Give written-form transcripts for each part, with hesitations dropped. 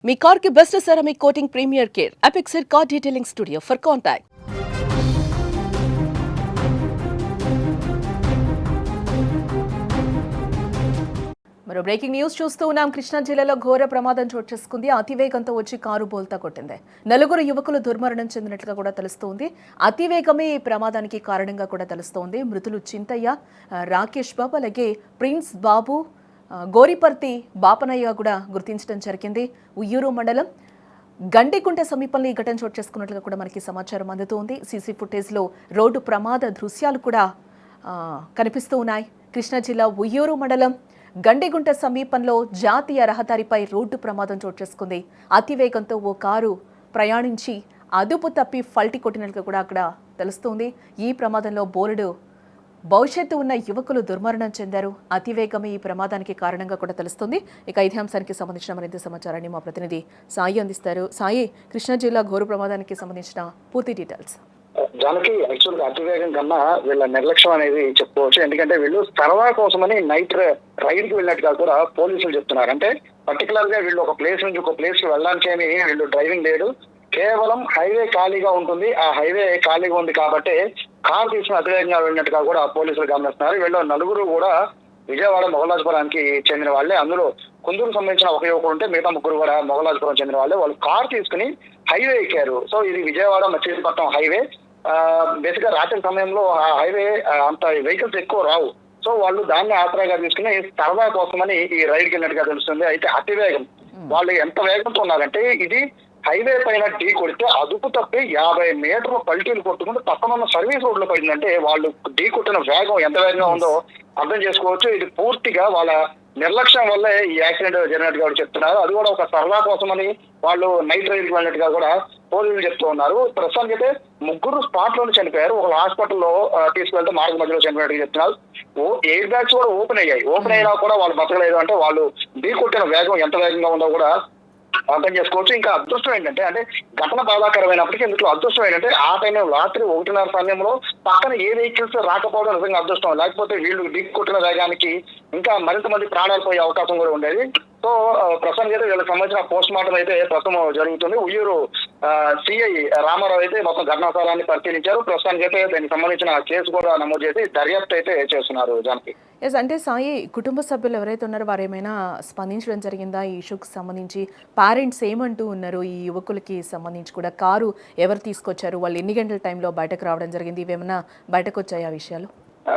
మీ car కి best ceramic coating premier care Apexer car detailing studio for contact. మరో breaking news చూస్తూ ఉన్నాం. కృష్ణా జిల్లాలో ఘోర ప్రమాదం చోటు చేసుకుంది. అతివేగంతో వచ్చి కారు బోల్తా కొట్టింది. నలుగురు యువకులు దుర్మరణం చెందినట్లుగా కూడా తెలుస్తోంది. అతివేగమే ఈ ప్రమాదానికి కారణంగా కూడా తెలుస్తోంది. మృతులు చింతయ్య, రాకేష్ బాబు, అలాగే ప్రిన్స్ బాబు, గోరిపర్తి బాపనయ్య కూడా గుర్తించడం జరిగింది. ఉయ్యూరు మండలం గండికుంట సమీపంలో ఈ ఘటన చోటు చేసుకున్నట్లుగా కూడా మనకి సమాచారం అందుతోంది. సీసీ ఫుటేజ్లో రోడ్డు ప్రమాద దృశ్యాలు కూడా కనిపిస్తూ ఉన్నాయి. కృష్ణా జిల్లా ఉయ్యూరు మండలం గండిగుంట సమీపంలో జాతీయ రహదారిపై రోడ్డు ప్రమాదం చోటు చేసుకుంది. అతివేగంతో ఓ కారు ప్రయాణించి అదుపు తప్పి ఫల్టి కొట్టినట్లుగా కూడా అక్కడ తెలుస్తోంది. ఈ ప్రమాదంలో బోలెడు భవిష్యత్తు ఉన్న యువకులు దుర్మరణం చెందారు. అతివేగమే ఈ ప్రమాదానికి కారణంగా కూడా తెలుస్తుంది. ఇక ఇదే అంశానికి సంబంధించిన మరింత సమాచారాన్ని మా ప్రతినిధి సాయి అందిస్తారు. సాయి, కృష్ణా జిల్లా ఘోర ప్రమాదానికి సంబంధించిన పూర్తి డీటెయిల్స్. దానికి యాక్చువల్గా అతివేగం కన్నా వీళ్ళ నిర్లక్ష్యం అనేది చెప్పుకోవచ్చు. ఎందుకంటే వీళ్ళు సరదా కోసమని నైట్ రైడ్ కి వెళ్ళినట్టుగా కూడా పోలీసులు చెప్తున్నారు. అంటే పర్టికులర్ గా వీళ్ళు ఒక ప్లేస్ నుంచి ఒక ప్లేస్ కి వెళ్ళడానికి ఏమి వీళ్ళు డ్రైవింగ్ లేడు, కేవలం హైవే ఖాళీగా ఉంటుంది. ఆ హైవే ఖాళీగా ఉంది కాబట్టి కారు తీసుకుని అతివేగంగా వెళ్ళినట్టుగా కూడా పోలీసులు గమనిస్తున్నారు. వీళ్ళు నలుగురు కూడా విజయవాడ మొగలాజపురానికి చెందిన వాళ్ళే. అందులో కుందూరు సంబంధించిన ఒక యువకుడు ఉంటే మిగతా ముగ్గురు కూడా మొగలాజపురం చెందిన వాళ్ళే. వాళ్ళు కారు తీసుకుని హైవే ఎక్కారు. సో ఇది విజయవాడ మచిలీపట్నం హైవే. బేసిక్ గా రాత్రి సమయంలో ఆ హైవే అంత వెహికల్స్ ఎక్కువ రావు. సో వాళ్ళు దాన్ని ఆసరాగా తీసుకుని సరదా కోసమని ఈ రైడ్కి వెళ్ళినట్టుగా తెలుస్తుంది. అయితే అతివేగం, వాళ్ళు ఎంత వేగంతో ఉన్నారంటే ఇది హైవే పైన ఢీ కొడితే అదుపు తప్పి 50 మీటర్ల పల్టీలు కొట్టుకుంటూ పక్కనున్న సర్వీస్ రోడ్ లో పడిందంటే వాళ్ళు ఢీ కొట్టిన వేగం ఎంత వేగంగా ఉందో అర్థం చేసుకోవచ్చు. ఇది పూర్తిగా వాళ్ళ నిర్లక్ష్యం వల్లే ఈ యాక్సిడెంట్ జరిగినట్టుగా చెప్తున్నారు. అది కూడా ఒక సరదా కోసమని వాళ్ళు నైట్ రైడ్కి వెళ్ళినట్టుగా కూడా పోలీసులు చెప్తూ ఉన్నారు. ప్రస్తుతానికి అయితే ముగ్గురు స్పాట్ లోనే చనిపోయారు. ఒక హాస్పిటల్లో తీసుకెళ్తే మార్గ మధ్యలో చనిపోయినట్టుగా చెప్తున్నారు. ఎయిర్ బ్యాగ్స్ కూడా ఓపెన్ అయ్యాయి. ఓపెన్ అయినా కూడా వాళ్ళు బతకలేదు. అంటే వాళ్ళు ఢీ కొట్టిన వేగం ఎంత వేగంగా ఉందో కూడా అర్థం చేసుకోవచ్చు. ఇంకా అదృష్టం ఏంటంటే, అంటే ఘటన బాధాకరమైనప్పటికీ ఇందులో అదృష్టం ఏంటంటే ఆ టైంలో రాత్రి 1:30 సమయంలో పక్కన ఏ వెహికల్స్ రాకపోవడం నిజంగా అదృష్టం. లేకపోతే వీళ్ళు ఢీ కొట్టిన వేగానికి ఇంకా మరింత మంది ప్రాణాలు పోయే అవకాశం కూడా ఉండేది. సో ప్రస్తుతానికి అయితే వీళ్ళకి సంబంధించిన పోస్ట్ మార్టం అయితే ప్రస్తుతం జరుగుతుంది. ఉయ్యూరు సిఐ రామారావు అయితే మొత్తం ఘటనా స్థలాన్ని పరిశీలించారు. ప్రస్తుతానికి అయితే దానికి సంబంధించిన కేసు కూడా నమోదు చేసి దర్యాప్తు అయితే చేస్తున్నారు. జానకి, ఎస్, అంటే సాయి, కుటుంబ సభ్యులు ఎవరైతే ఉన్నారో వారు ఏమైనా స్పందించడం జరిగిందా ఈ ఇష్యూకి సంబంధించి? పేరెంట్స్ ఏమంటూ ఉన్నారు? ఈ యువకులకి సంబంధించి కూడా కారు ఎవరు తీసుకొచ్చారు, వాళ్ళు ఎన్ని గంటల టైంలో బయటకు రావడం జరిగింది, ఇవేమైనా బయటకు వచ్చాయి ఆ విషయాలు?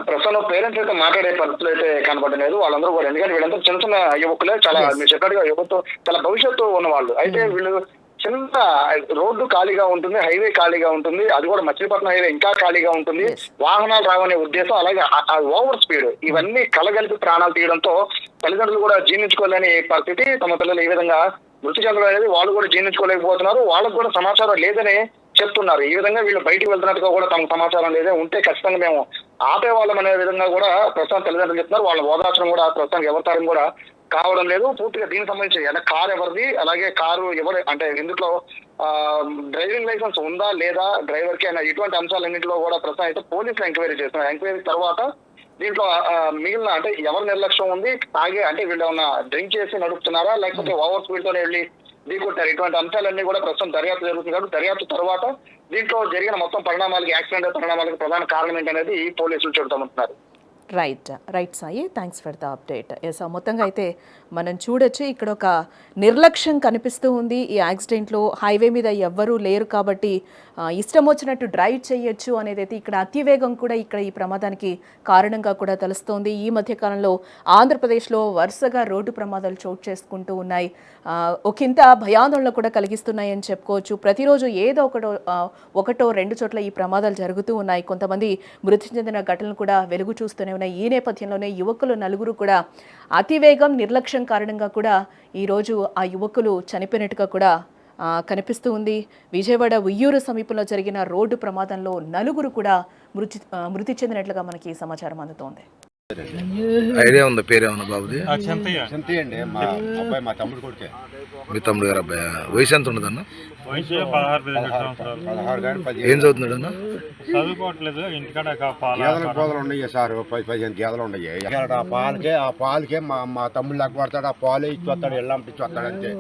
ప్రస్తుతం పేరెంట్స్ అయితే మాట్లాడే పరిస్థితులు అయితే కనబడలేదు. వాళ్ళందరూ కూడా, ఎందుకంటే వీళ్ళంతా చిన్న చిన్న యువకులే, చాలా మీరు చెప్పాడుగా యువత చాలా భవిష్యత్తు ఉన్న వాళ్ళు. అయితే వీళ్ళు చిన్న రోడ్డు ఖాళీగా ఉంటుంది, హైవే ఖాళీగా ఉంటుంది, అది కూడా మచిలీపట్నం హైవే ఇంకా ఖాళీగా ఉంటుంది, వాహనాలు రావనే ఉద్దేశం, అలాగే ఓవర్ స్పీడ్, ఇవన్నీ కలగలిపి ప్రాణాలు తీయడంతో తల్లిదండ్రులు కూడా జీర్ణించుకోలేని పరిస్థితి. తమ పిల్లలు ఈ విధంగా మృతి చెందడం అనేది వాళ్ళు కూడా జీర్ణించుకోలేకపోతున్నారు. వాళ్ళకు కూడా సమాచారం లేదని చెప్తున్నారు. ఈ విధంగా వీళ్ళు బయటికి వెళ్తున్నట్టుగా కూడా తమకు సమాచారం లేదే, ఉంటే ఖచ్చితంగా మేము ఆపేవాళ్ళం అనే విధంగా కూడా ప్రస్తుతం తల్లిదండ్రులు చెప్తున్నారు. వాళ్ళ ఓదార్చడం కూడా ప్రస్తుతానికి ఎవరి కూడా కావడం లేదు. పూర్తిగా దీనికి సంబంధించి అంటే కారు ఎవరిది, అలాగే కారు ఎవరు, అంటే ఇందులో డ్రైవింగ్ లైసెన్స్ ఉందా లేదా డ్రైవర్ కి అయినా, ఇటువంటి అంశాలన్నింటిలో కూడా ప్రస్తుతం అయితే పోలీసులు ఎంక్వైరీ చేస్తున్నారు. ఎంక్వైరీ తర్వాత దీంట్లో మిగిలిన అంటే ఎవరి నిర్లక్ష్యం ఉంది, తాగే అంటే వీళ్ళు ఏమన్నా డ్రింక్ చేసి నడుపుతున్నారా, లేకపోతే ఓవర్ స్పీడ్ తోనే వెళ్ళి ఢీకొట్టారు, ఇటువంటి అంశాలన్నీ కూడా ప్రస్తుతం దర్యాప్తు జరుగుతుంది. కాబట్టి దర్యాప్తు తర్వాత దీంట్లో జరిగిన మొత్తం పరిణామాలకి, యాక్సిడెంట్ పరిణామాలకి ప్రధాన కారణం ఏంటనేది పోలీసులు చెబుతామంటున్నారు. Right Sai, thanks for the update. Yes, మొత్తంగా అయితే మనం చూడొచ్చు ఇక్కడ ఒక నిర్లక్ష్యం కనిపిస్తూ ఉంది. ఈ యాక్సిడెంట్లో హైవే మీద ఎవ్వరూ లేరు కాబట్టి ఇష్టం వచ్చినట్టు డ్రైవ్ చేయొచ్చు అనేది అయితే ఇక్కడ అతివేగం కూడా ఇక్కడ ఈ ప్రమాదానికి కారణంగా కూడా తెలుస్తోంది. ఈ మధ్యకాలంలో ఆంధ్రప్రదేశ్లో వరుసగా రోడ్డు ప్రమాదాలు చోటు చేసుకుంటూ ఉన్నాయి. ఒకంత భయాందోళన కూడా కలిగిస్తున్నాయని చెప్పుకోవచ్చు. ప్రతిరోజు ఏదో ఒకటో రెండు చోట్ల ఈ ప్రమాదాలు జరుగుతూ ఉన్నాయి. కొంతమంది మృతి చెందిన ఘటనలు కూడా వెలుగు చూస్తూనే ఉన్నాయి. ఈ నేపథ్యంలోనే యువకులు నలుగురు కూడా అతివేగం, నిర్లక్ష్యం కారణంగా కూడా ఈరోజు ఆ యువకులు చనిపోయినట్టుగా కూడా కనిపిస్తూ ఉంది. విజయవాడ ఉయ్యూరు సమీపంలో జరిగిన రోడ్డు ప్రమాదంలో నలుగురు కూడా మృతి చెందినట్లుగా మనకి సమాచారం అందుతోంది. ఐడియా ఉందా? పేరేమన్నా బాబుది? మా తమ్ముడు కొడుకే. మీ తమ్ముడు గారు అబ్బాయి? వయసు ఎంత ఉండదన్న? వయసు 16 ఏం చదువుతున్నాడు అన్న? చదువుకోవట్లేదు, ఇంటికాడ గేదెలు ఉన్నాయి సార్, 10-15 గేదెలు ఉన్నాయి. ఆ పాలకే మా తమ్ముడు లెక్క పడతాడు, ఆ పాలు ఇచ్చి వస్తాడు, ఎల్లం ఇచ్చి వస్తాడు అంతే.